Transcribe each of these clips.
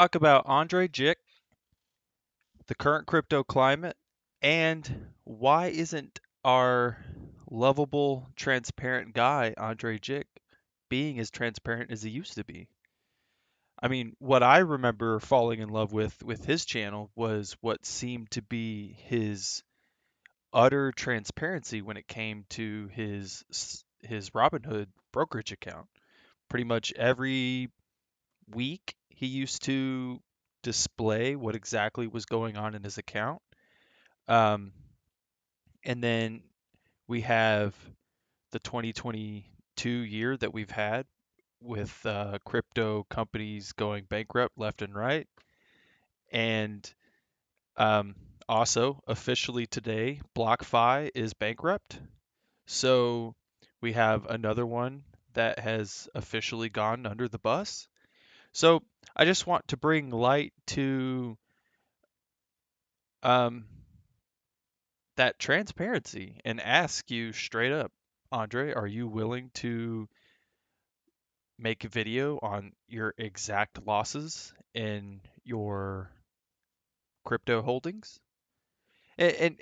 Talk about Andrei Jikh, the current crypto climate, and why isn't our lovable, transparent guy, Andrei Jikh, being as transparent as he used to be? I mean, what I remember falling in love with his channel was what seemed to be his utter transparency when it came to his Robinhood brokerage account. Pretty much every week he used to display what exactly was going on in his account. Um, and then we have the 2022 year that we've had with crypto companies going bankrupt left and right. And um, also, officially today, BlockFi is bankrupt. So we have another one that has officially gone under the bus. So I just want to bring light to um, that transparency and ask you straight up, Andre, are you willing to make a video on your exact losses in your crypto holdings? And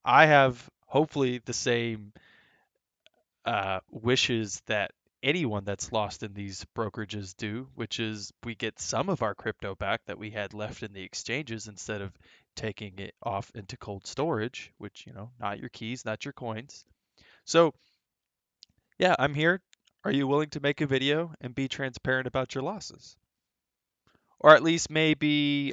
I have hopefully the same wishes that anyone that's lost in these brokerages do, which is we get some of our crypto back that we had left in the exchanges instead of taking it off into cold storage, which, not your keys, not your coins. So, yeah, I'm here. Are you willing to make a video and be transparent about your losses? Or at least maybe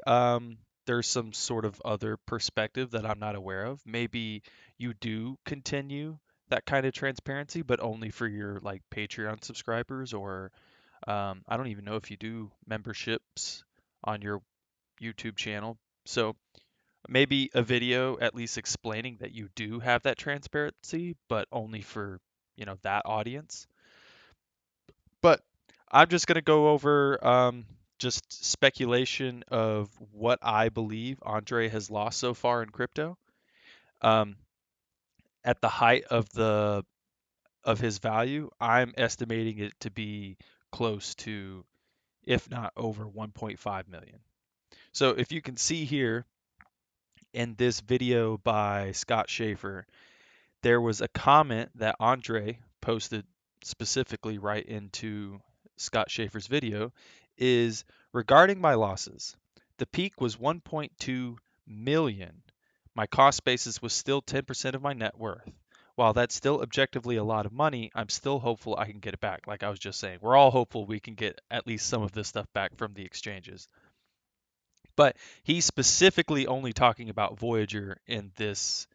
there's some sort of other perspective that I'm not aware of. Maybe you do continue that kind of transparency, but only for your like Patreon subscribers, or I don't even know if you do memberships on your YouTube channel. So maybe a video at least explaining that you do have that transparency, but only for, that audience. But I'm just going to go over just speculation of what I believe Andre has lost so far in crypto. Um, at the height of his value, I'm estimating it to be close to, if not over 1.5 million. So if you can see here in this video by Scott Schaefer, there was a comment that Andre posted specifically right into Scott Schaefer's video is regarding my losses. The peak was 1.2 million. My cost basis was still 10% of my net worth. While that's still objectively a lot of money, I'm still hopeful I can get it back. Like I was just saying, we're all hopeful we can get at least some of this stuff back from the exchanges. But he's specifically only talking about Voyager in this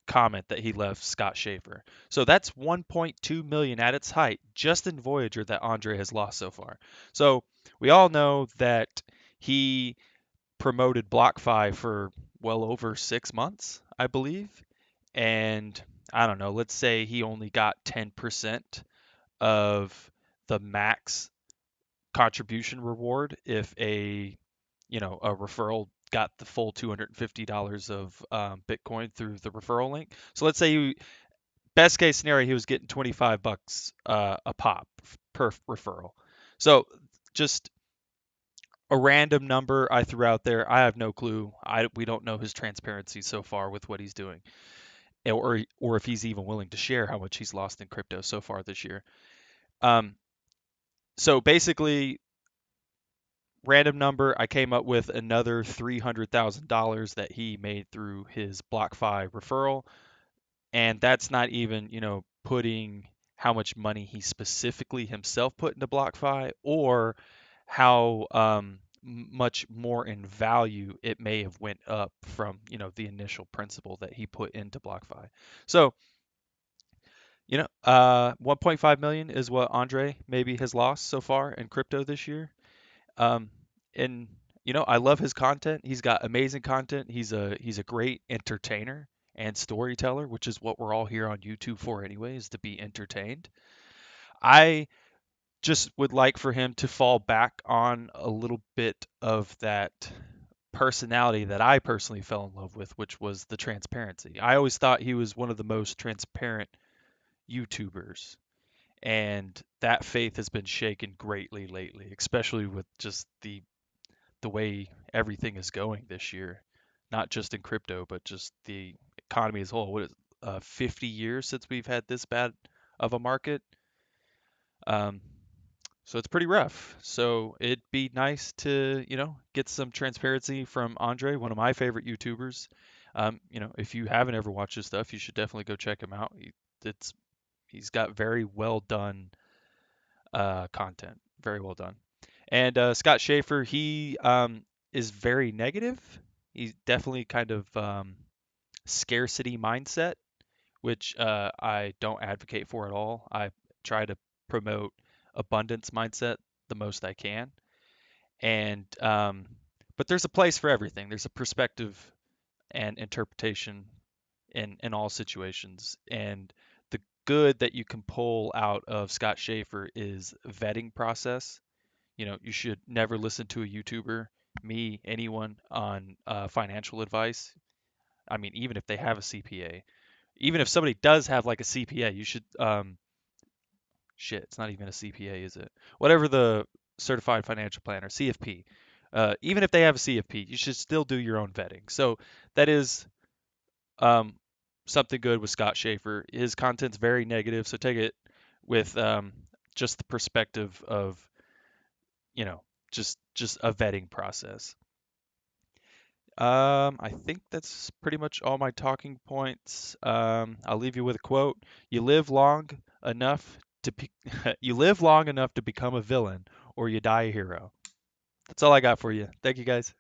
comment that he left Scott Schaefer. So that's 1.2 million at its height just in Voyager that Andre has lost so far. So we all know that he promoted BlockFi for well over 6 months, I believe. And I don't know, let's say he only got 10% of the max contribution reward if a referral got the full $250 of Bitcoin through the referral link. So let's say best case scenario, he was getting 25 bucks a pop per referral. So just a random number I threw out there. I have no clue. We don't know his transparency so far with what he's doing, or if he's even willing to share how much he's lost in crypto so far this year. Um, so basically, random number, I came up with another $300,000 that he made through his BlockFi referral, and that's not even, putting how much money he specifically himself put into BlockFi or how much more in value it may have went up from, the initial principal that he put into BlockFi. So, 1.5 million is what Andre maybe has lost so far in crypto this year. Um, and I love his content. He's got amazing content. He's a great entertainer and storyteller, which is what we're all here on YouTube for anyway, is to be entertained. I just would like for him to fall back on a little bit of that personality that I personally fell in love with, which was the transparency. I always thought he was one of the most transparent YouTubers. and that faith has been shaken greatly lately, especially with just the way everything is going this year, not just in crypto, but just the economy as a whole. What is 50 years since we've had this bad of a market? Um, so it's pretty rough. So it'd be nice to, get some transparency from Andre, one of my favorite YouTubers. If you haven't ever watched his stuff, you should definitely go check him out. It's he's got very well done content, very well done. And Scott Schaefer, he is very negative. He's definitely kind of scarcity mindset, which I don't advocate for at all. I try to promote abundance mindset the most I can. And but there's a place for everything. There's a perspective and interpretation in all situations. And the good that you can pull out of Scott Schaefer is vetting process. You should never listen to a YouTuber, me, anyone on financial advice. I mean, even if they have a CPA, even if somebody does have like a CPA, you should shit, it's not even a CPA, is it? Whatever the certified financial planner, CFP. Even if they have a CFP, you should still do your own vetting. So that is um, something good with Scott Schaefer. His content's very negative, so take it with just the perspective of you know just a vetting process. I think that's pretty much all my talking points. I'll leave you with a quote. You live long enough to be, you live long enough to become a villain, or you die a hero. That's all I got for you. Thank you guys.